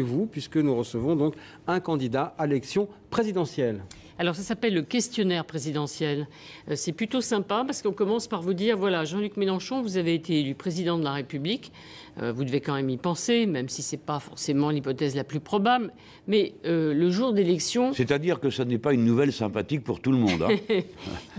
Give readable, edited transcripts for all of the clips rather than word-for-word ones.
vous, puisque nous recevons donc un candidat à l'élection présidentielle. Alors ça s'appelle le questionnaire présidentiel. C'est plutôt sympa parce qu'on commence par vous dire, voilà, Jean-Luc Mélenchon, vous avez été élu président de la République. Vous devez quand même y penser, même si ce n'est pas forcément l'hypothèse la plus probable. Mais le jour d'élection... C'est-à-dire que ça n'est pas une nouvelle sympathique pour tout le monde. Hein.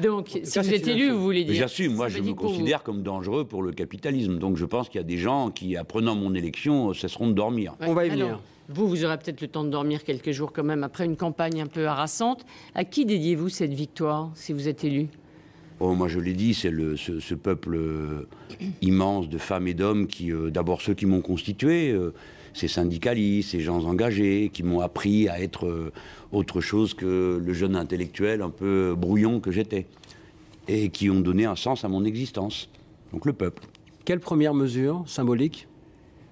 Donc, si vous êtes élu, vous voulez dire... J'assume, moi je me considère comme dangereux pour le capitalisme. Donc je pense qu'il y a des gens qui, apprenant mon élection, cesseront de dormir. Ouais, on va y venir. Alors, vous aurez peut-être le temps de dormir quelques jours quand même après une campagne un peu harassante. À qui dédiez-vous cette victoire, si vous êtes élu ? Oh, moi, je l'ai dit, c'est ce peuple immense de femmes et d'hommes qui, d'abord ceux qui m'ont constitué, ces syndicalistes, ces gens engagés, qui m'ont appris à être autre chose que le jeune intellectuel un peu brouillon que j'étais, et qui ont donné un sens à mon existence. Donc le peuple. Quelle première mesure symbolique ?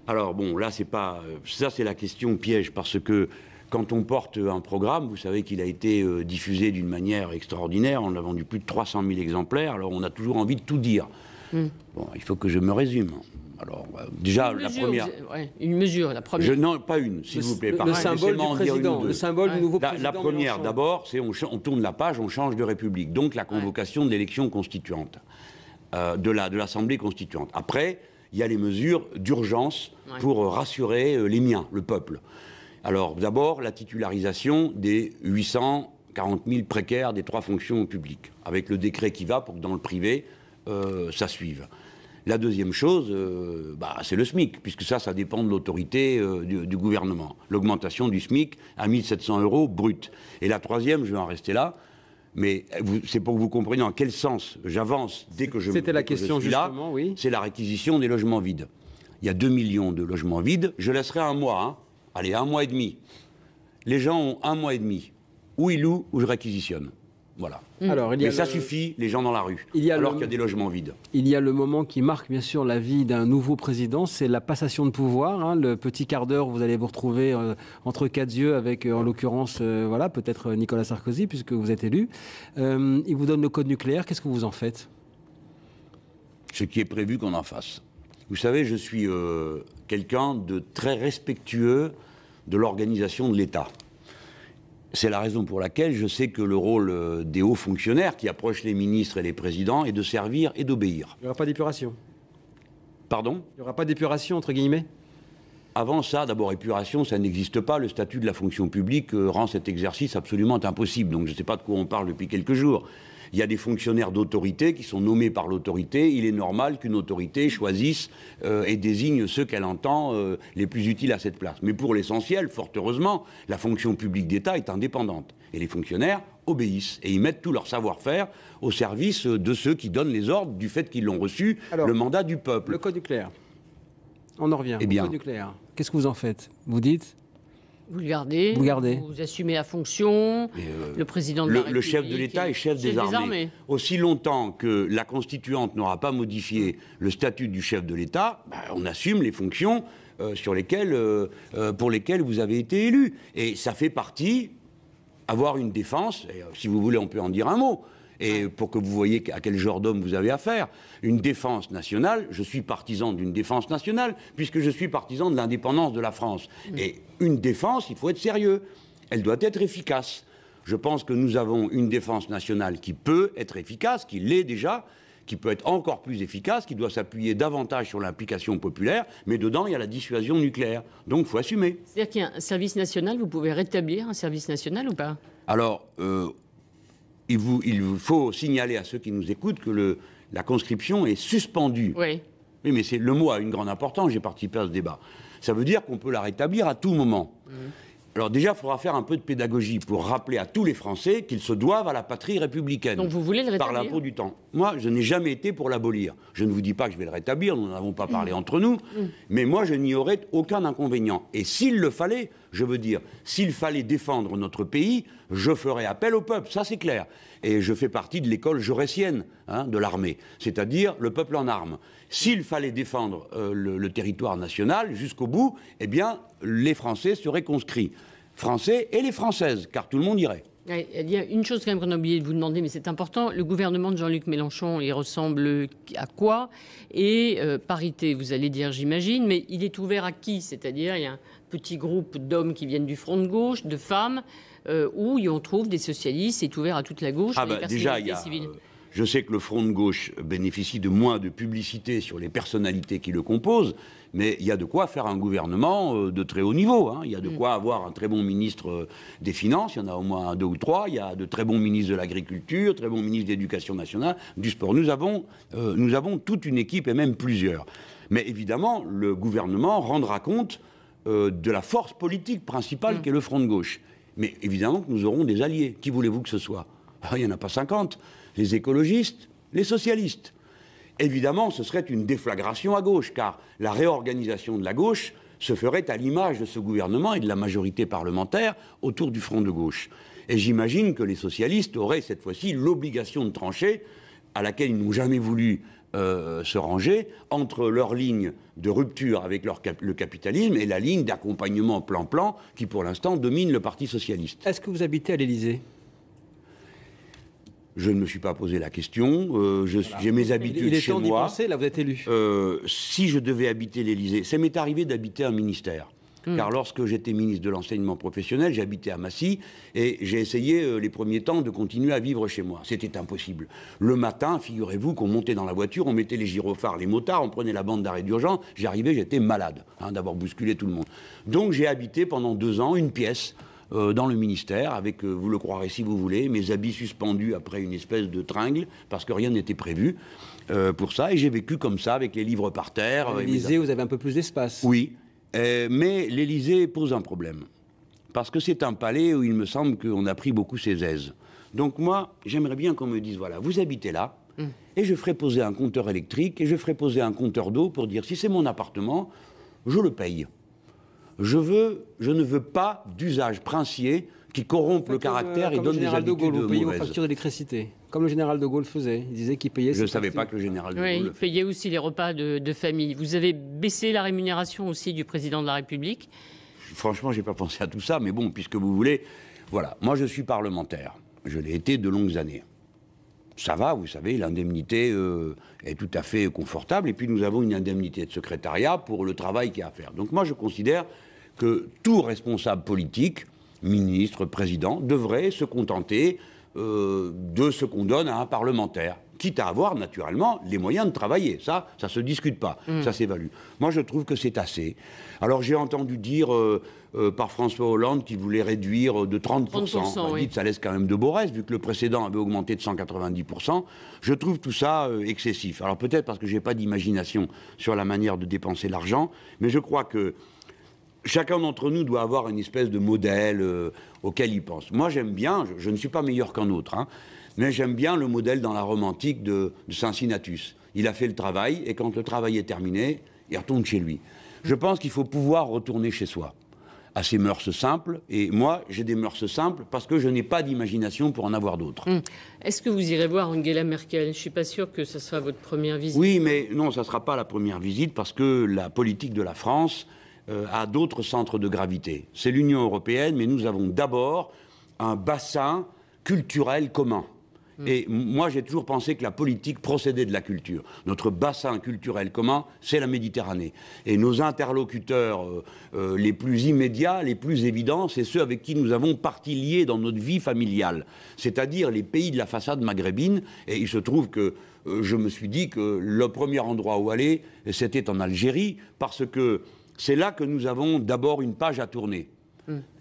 Alors bon, là, c'est pas... ça, c'est la question piège, parce que quand on porte un programme, vous savez qu'il a été diffusé d'une manière extraordinaire. On a vendu plus de 300 000 exemplaires, alors on a toujours envie de tout dire. Bon, il faut que je me résume. Alors, déjà, la première... une mesure, la première. Non, pas une, s'il vous plaît. Le symbole du président, le symbole du nouveau président. La première, d'abord, c'est on tourne la page, on change de république. Donc la convocation de l'élection constituante, de l'Assemblée constituante. Après, il y a les mesures d'urgence pour rassurer les miens, le peuple. Alors, d'abord, la titularisation des 840 000 précaires des 3 fonctions publiques, avec le décret qui va pour que dans le privé, ça suive. La deuxième chose, c'est le SMIC, puisque ça dépend de l'autorité du gouvernement. L'augmentation du SMIC à 1 700 € brut. Et la troisième, je vais en rester là, mais c'est pour que vous compreniez en quel sens j'avance dès que je C'était la question, suis là, justement, oui. C'est la réquisition des logements vides. Il y a 2 millions de logements vides. Je laisserai un mois, hein. Allez, 1 mois et demi. Les gens ont 1 mois et demi. Ou ils louent, ou je réquisitionne. Voilà. Alors, mais ça suffit, les gens dans la rue, alors qu'il y a des logements vides. Il y a le moment qui marque bien sûr la vie d'un nouveau président, c'est la passation de pouvoir. Hein, le petit quart d'heure où vous allez vous retrouver entre 4 yeux avec, en l'occurrence, peut-être Nicolas Sarkozy, puisque vous êtes élu. Il vous donne le code nucléaire, qu'est-ce que vous en faites ? Ce qui est prévu qu'on en fasse. Vous savez, je suis quelqu'un de très respectueux de l'organisation de l'État. C'est la raison pour laquelle je sais que le rôle des hauts fonctionnaires qui approchent les ministres et les présidents est de servir et d'obéir. Il n'y aura pas d'épuration. Pardon ? Il n'y aura pas d'épuration, entre guillemets ? Avant ça, d'abord, épuration, ça n'existe pas. Le statut de la fonction publique rend cet exercice absolument impossible. Donc je ne sais pas de quoi on parle depuis quelques jours. Il y a des fonctionnaires d'autorité qui sont nommés par l'autorité. Il est normal qu'une autorité choisisse et désigne ceux qu'elle entend les plus utiles à cette place. Mais pour l'essentiel, fort heureusement, la fonction publique d'État est indépendante. Et les fonctionnaires obéissent. Et ils mettent tout leur savoir-faire au service de ceux qui donnent les ordres du fait qu'ils l'ont reçu. Alors, le mandat du peuple. Le code nucléaire. On en revient. Eh bien, le code nucléaire. Qu'est-ce que vous en faites ? Vous dites ? Vous le gardez, vous assumez la fonction, le président de la République... Le chef de l'État est chef des armées. Aussi longtemps que la constituante n'aura pas modifié le statut du chef de l'État, on assume les fonctions pour lesquelles vous avez été élu. Et ça fait partie, avoir une défense, et, si vous voulez on peut en dire un mot, et pour que vous voyez à quel genre d'homme vous avez affaire. Une défense nationale, je suis partisan d'une défense nationale, puisque je suis partisan de l'indépendance de la France. Et une défense, il faut être sérieux. Elle doit être efficace. Je pense que nous avons une défense nationale qui peut être efficace, qui l'est déjà, qui peut être encore plus efficace, qui doit s'appuyer davantage sur l'implication populaire, mais dedans, il y a la dissuasion nucléaire. Donc, il faut assumer. C'est-à-dire qu'il y a un service national, vous pouvez rétablir un service national ou pas ? Alors, il faut signaler à ceux qui nous écoutent que la conscription est suspendue. Oui. Oui, mais le mot a une grande importance, j'ai participé à ce débat. Ça veut dire qu'on peut la rétablir à tout moment. Alors déjà, il faudra faire un peu de pédagogie pour rappeler à tous les Français qu'ils se doivent à la patrie républicaine. Donc vous voulez le rétablir ? Par l'impôt du temps. Moi, je n'ai jamais été pour l'abolir. Je ne vous dis pas que je vais le rétablir, nous n'en avons pas parlé entre nous, mais moi, je n'y aurais aucun inconvénient. Et s'il le fallait, je veux dire, s'il fallait défendre notre pays, je ferais appel au peuple, ça c'est clair. Et je fais partie de l'école jaurétienne de l'armée, c'est-à-dire le peuple en armes. S'il fallait défendre le territoire national jusqu'au bout, eh bien, les Français seraient conscrits. Français et les Françaises, car tout le monde irait. Il y a une chose quand même qu'on a oublié de vous demander, mais c'est important. Le gouvernement de Jean-Luc Mélenchon, il ressemble à quoi? Et parité, vous allez dire, j'imagine, mais il est ouvert à qui? C'est-à-dire, il y a un petit groupe d'hommes qui viennent du front de gauche, de femmes, où on trouve des socialistes, c'est ouvert à toute la gauche, les personnalités civiles. Je sais que le Front de gauche bénéficie de moins de publicité sur les personnalités qui le composent, mais il y a de quoi faire un gouvernement de très haut niveau. Il y a de quoi avoir un très bon ministre des Finances, il y en a au moins 2 ou 3, il y a de très bons ministres de l'Agriculture, très bons ministres de l'Éducation nationale, du Sport. Nous avons toute une équipe, et même plusieurs. Mais évidemment, le gouvernement rendra compte de la force politique principale qu'est le Front de gauche. Mais évidemment que nous aurons des alliés. Qui voulez-vous que ce soit? Il n'y en a pas 50. Les écologistes, les socialistes. Évidemment, ce serait une déflagration à gauche, car la réorganisation de la gauche se ferait à l'image de ce gouvernement et de la majorité parlementaire autour du Front de gauche. Et j'imagine que les socialistes auraient cette fois-ci l'obligation de trancher, à laquelle ils n'ont jamais voulu se ranger, entre leur ligne de rupture avec le capitalisme et la ligne d'accompagnement plan-plan qui, pour l'instant, domine le Parti socialiste. Est-ce que vous habitez à l'Élysée ? Je ne me suis pas posé la question. J'ai mes habitudes chez moi. Il est temps d'y penser, là vous êtes élu. Si je devais habiter l'Élysée, ça m'est arrivé d'habiter un ministère. Car lorsque j'étais ministre de l'enseignement professionnel, j'habitais à Massy et j'ai essayé les premiers temps de continuer à vivre chez moi. C'était impossible. Le matin, figurez-vous qu'on montait dans la voiture, on mettait les gyrophares, les motards, on prenait la bande d'arrêt d'urgence. J'arrivais, j'étais malade d'avoir bousculé tout le monde. Donc j'ai habité pendant 2 ans une pièce dans le ministère, avec, vous le croirez si vous voulez, mes habits suspendus après une espèce de tringle, parce que rien n'était prévu pour ça. Et j'ai vécu comme ça, avec les livres par terre. À l'Élysée, vous avez un peu plus d'espace. Oui. Mais l'Élysée pose un problème. Parce que c'est un palais où il me semble qu'on a pris beaucoup ses aises. Donc moi, j'aimerais bien qu'on me dise, voilà, vous habitez là, et je ferai poser un compteur électrique, et je ferai poser un compteur d'eau pour dire, si c'est mon appartement, je le paye. Je ne veux pas d'usage princier qui corrompt le caractère et donne des habitudes mauvaises. Vous payez vos factures d'électricité, comme le général de Gaulle faisait. Il disait qu'il payait... Je ne savais pas que le général de Gaulle le faisait. Il payait aussi les repas de famille. Vous avez baissé la rémunération aussi du président de la République? Franchement, je n'ai pas pensé à tout ça, mais bon, puisque vous voulez... Voilà, moi je suis parlementaire. Je l'ai été de longues années. Ça va, vous savez, l'indemnité est tout à fait confortable. Et puis nous avons une indemnité de secrétariat pour le travail qu'il y a à faire. Donc moi je considère que tout responsable politique, ministre, président, devrait se contenter de ce qu'on donne à un parlementaire, quitte à avoir naturellement les moyens de travailler. Ça se discute pas, ça s'évalue. Moi je trouve que c'est assez. Alors j'ai entendu dire par François Hollande qu'il voulait réduire de 30%. Oui. Ça laisse quand même de beaux restes, vu que le précédent avait augmenté de 190%. Je trouve tout ça excessif. Alors peut-être parce que j'ai pas d'imagination sur la manière de dépenser l'argent, mais je crois que chacun d'entre nous doit avoir une espèce de modèle auquel il pense. Moi, j'aime bien, je ne suis pas meilleur qu'un autre, mais j'aime bien le modèle dans la Rome antique de Cincinnatus. Il a fait le travail, et quand le travail est terminé, il retourne chez lui. Je pense qu'il faut pouvoir retourner chez soi, à ses mœurs simples. Et moi, j'ai des mœurs simples parce que je n'ai pas d'imagination pour en avoir d'autres. Est-ce que vous irez voir Angela Merkel? Je ne suis pas sûr que ce sera votre première visite. Oui, mais non, ça ne sera pas la première visite, parce que la politique de la France à d'autres centres de gravité. C'est l'Union européenne, mais nous avons d'abord un bassin culturel commun. Et moi, j'ai toujours pensé que la politique procédait de la culture. Notre bassin culturel commun, c'est la Méditerranée. Et nos interlocuteurs les plus immédiats, les plus évidents, c'est ceux avec qui nous avons partie liée dans notre vie familiale. C'est-à-dire les pays de la façade maghrébine. Et il se trouve que je me suis dit que le premier endroit où aller, c'était en Algérie, parce que c'est là que nous avons d'abord une page à tourner.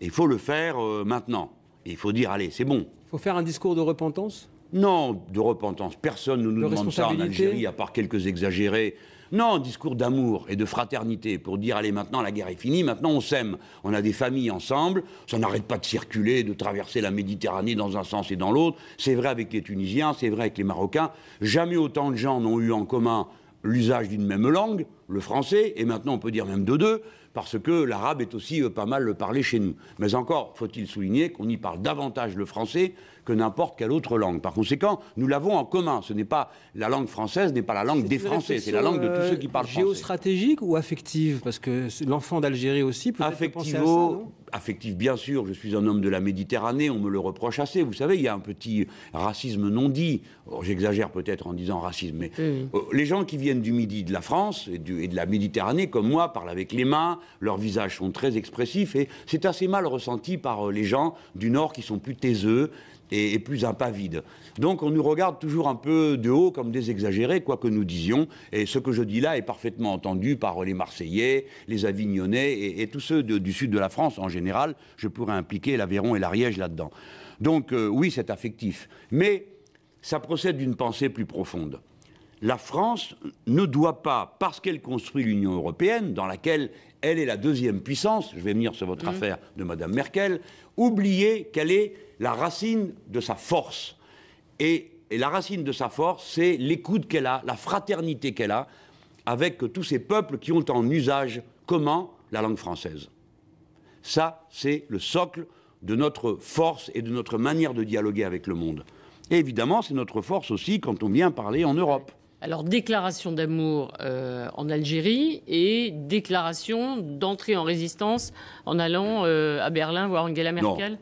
Il faut le faire maintenant. Et il faut dire, allez, c'est bon. Il faut faire un discours de repentance ? Non, de repentance. Personne ne nous demande ça en Algérie, à part quelques exagérés. Non, un discours d'amour et de fraternité pour dire, allez, maintenant la guerre est finie, maintenant on s'aime. On a des familles ensemble, ça n'arrête pas de circuler, de traverser la Méditerranée dans un sens et dans l'autre. C'est vrai avec les Tunisiens, c'est vrai avec les Marocains. Jamais autant de gens n'ont eu en commun l'usage d'une même langue, le français, et maintenant on peut dire même de deux, parce que l'arabe est aussi pas mal parlé chez nous. Mais encore, faut-il souligner qu'on y parle davantage le français que n'importe quelle autre langue. Par conséquent, nous l'avons en commun. Ce n'est pas la langue française, n'est pas la langue des Français, c'est la langue de tous ceux qui parlent français. Géostratégique ou affective? Parce que l'enfant d'Algérie aussi peut-être penser à ça, non? Affectif, bien sûr. Je suis un homme de la Méditerranée, on me le reproche assez. Vous savez, il y a un petit racisme non dit. J'exagère peut-être en disant racisme, mais les gens qui viennent du Midi, de la France et de la Méditerranée, comme moi, parlent avec les mains, leurs visages sont très expressifs, et c'est assez mal ressenti par les gens du Nord qui sont plus taiseux et plus impavides. Donc on nous regarde toujours un peu de haut comme des exagérés, quoi que nous disions, et ce que je dis là est parfaitement entendu par les Marseillais, les Avignonnais et tous ceux du sud de la France en général. Je pourrais impliquer l'Aveyron et l'Ariège là-dedans. Donc oui, c'est affectif, mais ça procède d'une pensée plus profonde. La France ne doit pas, parce qu'elle construit l'Union européenne, dans laquelle elle est la deuxième puissance, je vais venir sur votre affaire de Mme Merkel, oublier quelle est la racine de sa force. Et la racine de sa force, c'est l'écoute qu'elle a, la fraternité qu'elle a avec tous ces peuples qui ont en usage commun la langue française. Ça, c'est le socle de notre force et de notre manière de dialoguer avec le monde. Et évidemment, c'est notre force aussi quand on vient parler en Europe. Alors, déclaration d'amour en Algérie et déclaration d'entrée en résistance en allant à Berlin voir Angela Merkel? Non.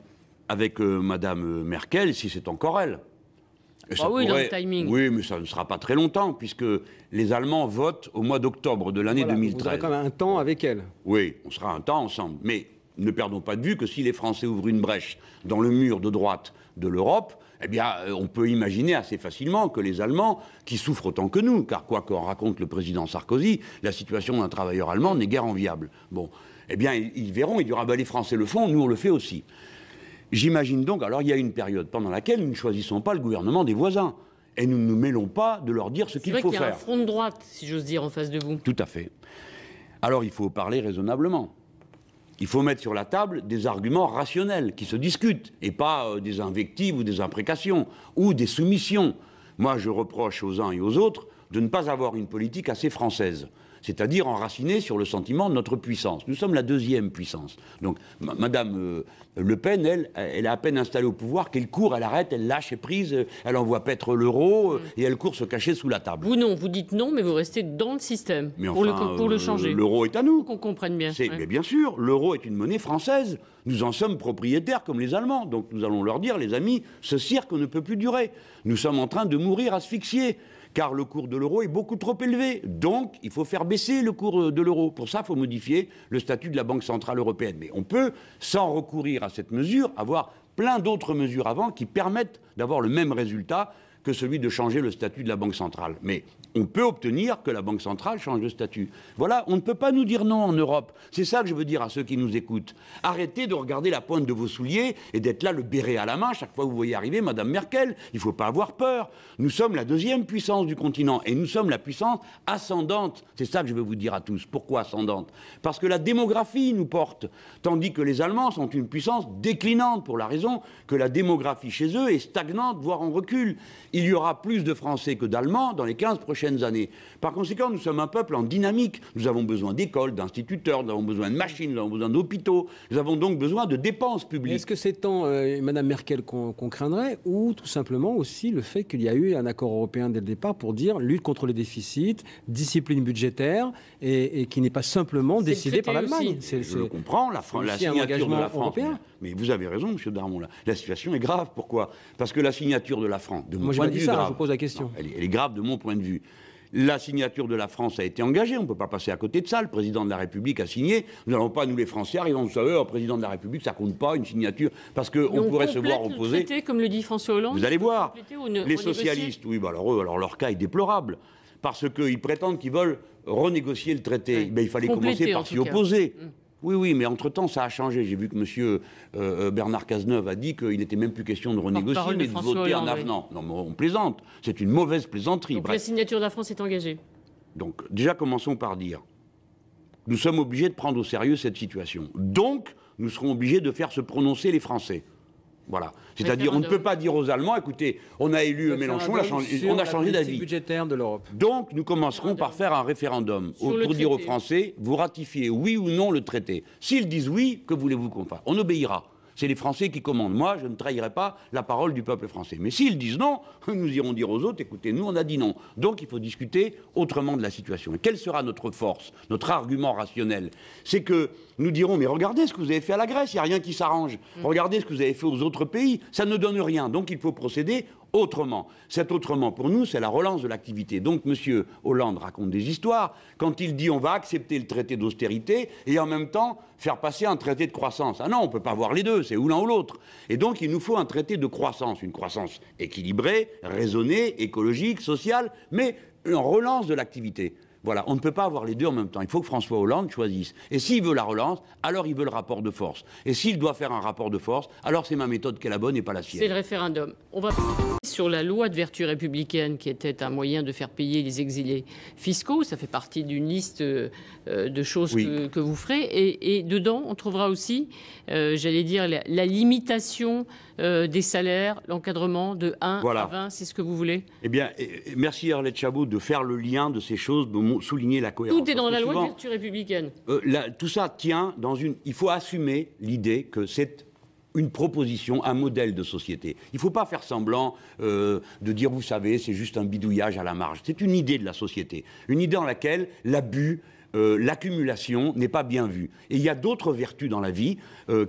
Avec Madame Merkel, si c'est encore elle. Ah oui, dans le timing. Oui, mais ça ne sera pas très longtemps, puisque les Allemands votent au mois d'octobre de l'année 2013. Vous aurez quand même un temps avec elle. Oui, on sera un temps ensemble. Mais ne perdons pas de vue que si les Français ouvrent une brèche dans le mur de droite de l'Europe, eh bien, on peut imaginer assez facilement que les Allemands, qui souffrent autant que nous, car quoi qu'en raconte le président Sarkozy, la situation d'un travailleur allemand n'est guère enviable. Bon, eh bien, ils verront, ils diront, ah ben, les Français le font, nous on le fait aussi. J'imagine donc, alors il y a une période pendant laquelle nous ne choisissons pas le gouvernement des voisins. Et nous ne nous mêlons pas de leur dire ce qu'il faut faire. C'est vrai qu'il y a un front de droite, si j'ose dire, en face de vous. Tout à fait. Alors il faut parler raisonnablement. Il faut mettre sur la table des arguments rationnels qui se discutent, et pas des invectives ou des imprécations, ou des soumissions. Moi, je reproche aux uns et aux autres de ne pas avoir une politique assez française, c'est-à-dire enracinée sur le sentiment de notre puissance. Nous sommes la deuxième puissance. Donc, Madame Le Pen, elle est à peine installée au pouvoir qu'elle court, elle arrête, elle lâche prise, elle envoie paître l'euro et elle court se cacher sous la table. Vous non, vous dites non, mais vous restez dans le système mais enfin, pour le changer. L'euro est à nous. Qu'on comprenne bien. Mais bien sûr, l'euro est une monnaie française. Nous en sommes propriétaires comme les Allemands. Donc nous allons leur dire, les amis, ce cirque ne peut plus durer. Nous sommes en train de mourir asphyxiés, car le cours de l'euro est beaucoup trop élevé. Donc, il faut faire baisser le cours de l'euro. Pour ça, il faut modifier le statut de la Banque Centrale Européenne. Mais on peut, sans recourir à cette mesure, avoir plein d'autres mesures avant qui permettent d'avoir le même résultat que celui de changer le statut de la Banque Centrale. Mais on peut obtenir que la Banque Centrale change de statut. Voilà, on ne peut pas nous dire non en Europe. C'est ça que je veux dire à ceux qui nous écoutent. Arrêtez de regarder la pointe de vos souliers et d'être là le béret à la main chaque fois que vous voyez arriver Madame Merkel. Il ne faut pas avoir peur. Nous sommes la deuxième puissance du continent et nous sommes la puissance ascendante. C'est ça que je veux vous dire à tous. Pourquoi ascendante? Parce que la démographie nous porte, tandis que les Allemands sont une puissance déclinante pour la raison que la démographie chez eux est stagnante, voire en recul. Il y aura plus de Français que d'Allemands dans les 15 prochaines années. Par conséquent, nous sommes un peuple en dynamique. Nous avons besoin d'écoles, d'instituteurs, nous avons besoin de machines, nous avons besoin d'hôpitaux. Nous avons donc besoin de dépenses publiques. Est-ce que c'est tant Mme Merkel qu'on craindrait, ou tout simplement aussi le fait qu'il y a eu un accord européen dès le départ pour dire lutte contre les déficits, discipline budgétaire, et qui n'est pas simplement décidé par l'Allemagne. Je le comprends, la signature de la France. Européen. Mais vous avez raison, M. Darmon. La situation est grave. Pourquoi? Parce que la signature de la France, de mon point de vue, je vous pose la question. Non, elle est grave de mon point de vue. La signature de la France a été engagée, on ne peut pas passer à côté de ça. Le président de la République a signé. Nous n'allons pas, nous les Français, arrivant, vous savez, au président de la République, ça ne compte pas une signature, parce qu'on pourrait se voir opposer. Le traité, comme le dit François Hollande. Vous allez voir, les socialistes, oui, bah alors leur cas est déplorable, parce qu'ils prétendent qu'ils veulent renégocier le traité. Oui. Ben, il fallait commencer par s'y opposer. Oui, mais entre-temps, ça a changé. J'ai vu que M. Bernard Cazeneuve a dit qu'il n'était même plus question de renégocier, mais de voter un avenant. Non, mais on plaisante. C'est une mauvaise plaisanterie. Donc la signature de la France est engagée. Donc, déjà, commençons par dire, nous sommes obligés de prendre au sérieux cette situation. Donc, nous serons obligés de faire se prononcer les Français. Voilà. C'est-à-dire, on ne peut pas dire aux Allemands, écoutez, on a élu Mélenchon, on a changé d'avis. Budgétaire de l'Europe. Donc, nous commencerons par faire un référendum pour dire aux Français, vous ratifiez oui ou non le traité. S'ils disent oui, que voulez-vous qu'on fasse? On obéira. C'est les Français qui commandent. Moi, je ne trahirai pas la parole du peuple français. Mais s'ils disent non, nous irons dire aux autres, écoutez, nous, on a dit non. Donc, il faut discuter autrement de la situation. Et quelle sera notre force, notre argument rationnel? C'est que nous dirons, mais regardez ce que vous avez fait à la Grèce, il n'y a rien qui s'arrange. Regardez ce que vous avez fait aux autres pays, ça ne donne rien. Donc, il faut procéder autrement. Cet autrement, pour nous, c'est la relance de l'activité. Donc, M. Hollande raconte des histoires quand il dit on va accepter le traité d'austérité et en même temps faire passer un traité de croissance. Ah non, on ne peut pas voir les deux, c'est ou l'un ou l'autre. Et donc, il nous faut un traité de croissance, une croissance équilibrée, raisonnée, écologique, sociale, mais une relance de l'activité. Voilà, on ne peut pas avoir les deux en même temps. Il faut que François Hollande choisisse. Et s'il veut la relance, alors il veut le rapport de force. Et s'il doit faire un rapport de force, alors c'est ma méthode qui est la bonne et pas la sienne. C'est le référendum. On va sur la loi de vertu républicaine qui était un moyen de faire payer les exilés fiscaux. Ça fait partie d'une liste de choses que vous ferez. Et dedans, on trouvera aussi, j'allais dire, la limitation des salaires, l'encadrement de 1 à 20. C'est ce que vous voulez? Eh bien, merci Arlette Chabot de faire le lien de ces choses, de souligner la cohérence. Tout est dans la loi de vertu républicaine. Tout ça tient dans une... Il faut assumer l'idée que c'est une proposition, un modèle de société. Il ne faut pas faire semblant de dire, vous savez, c'est juste un bidouillage à la marge. C'est une idée de la société. Une idée dans laquelle l'abus, l'accumulation n'est pas bien vue. Et il y a d'autres vertus dans la vie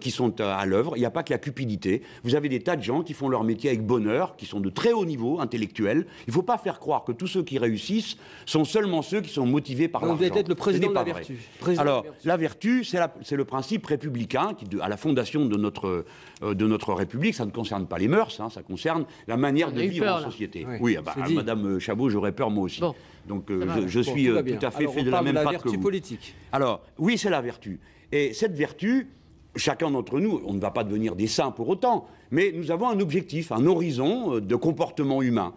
qui sont à l'œuvre. Il n'y a pas que la cupidité. Vous avez des tas de gens qui font leur métier avec bonheur, qui sont de très haut niveau intellectuel. Il ne faut pas faire croire que tous ceux qui réussissent sont seulement ceux qui sont motivés par l'argent. Vous devez être le président de la vertu. Alors, la vertu, c'est le principe républicain qui, à la fondation de notre République, ça ne concerne pas les mœurs, hein, ça concerne la manière de vivre en société. Oui, Madame Chabot, j'aurais peur moi aussi. Bon. Donc je suis tout à fait fait de la même patte que vous. Politique. Alors, oui, c'est la vertu. Et cette vertu, chacun d'entre nous, on ne va pas devenir des saints pour autant, mais nous avons un objectif, un horizon de comportement humain.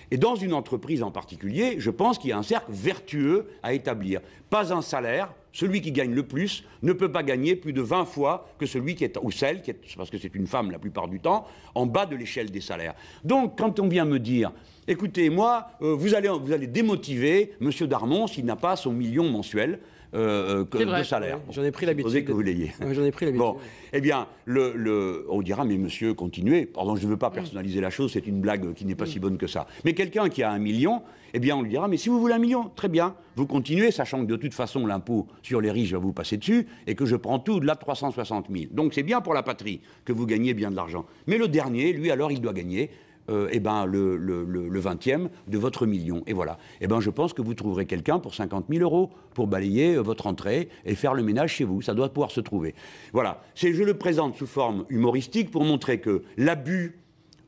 Et dans une entreprise en particulier, je pense qu'il y a un cercle vertueux à établir. Pas un salaire, celui qui gagne le plus ne peut pas gagner plus de 20 fois que celui qui est, ou celle qui est, parce que c'est une femme la plupart du temps, en bas de l'échelle des salaires. Donc, quand on vient me dire, écoutez, moi, vous allez démotiver M. Darmon s'il n'a pas son million mensuel, de salaire. Oui, j'en ai pris l'habitude. Que vous l'ayez. Oui, j'en ai pris l'habitude. Bon, eh bien, on dira, mais monsieur, continuez. Pardon, je ne veux pas personnaliser la chose, c'est une blague qui n'est pas si bonne que ça. Mais quelqu'un qui a 1 million, eh bien, on lui dira, mais si vous voulez 1 million, très bien, vous continuez, sachant que de toute façon, l'impôt sur les riches va vous passer dessus, et que je prends tout de là de 360 000. Donc c'est bien pour la patrie que vous gagnez bien de l'argent. Mais le dernier, lui, alors, il doit gagner le 20e de votre million. Et voilà. Eh ben, je pense que vous trouverez quelqu'un pour 50 000 € pour balayer votre entrée et faire le ménage chez vous. Ça doit pouvoir se trouver. Voilà. Je le présente sous forme humoristique pour montrer que l'abus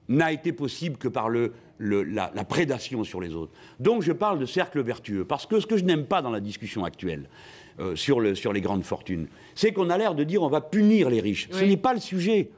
n'a été possible que par la prédation sur les autres. Donc je parle de cercle vertueux. Parce que ce que je n'aime pas dans la discussion actuelle sur les grandes fortunes, c'est qu'on a l'air de dire on va punir les riches. Oui. Ce n'est pas le sujet.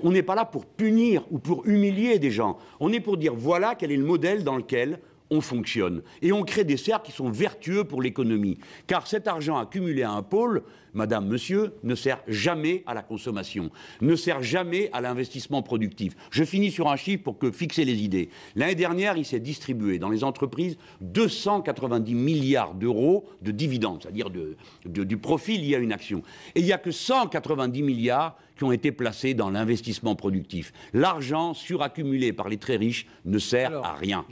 On n'est pas là pour punir ou pour humilier des gens. On est pour dire voilà quel est le modèle dans lequel on fonctionne. Et on crée des cercles qui sont vertueux pour l'économie. Car cet argent accumulé à un pôle, madame, monsieur, ne sert jamais à la consommation, ne sert jamais à l'investissement productif. Je finis sur un chiffre pour fixer les idées. L'année dernière, il s'est distribué dans les entreprises 290 milliards d'euros de dividendes, c'est-à-dire du profit lié à une action. Et il n'y a que 190 milliards qui ont été placés dans l'investissement productif. L'argent suraccumulé par les très riches ne sert à rien.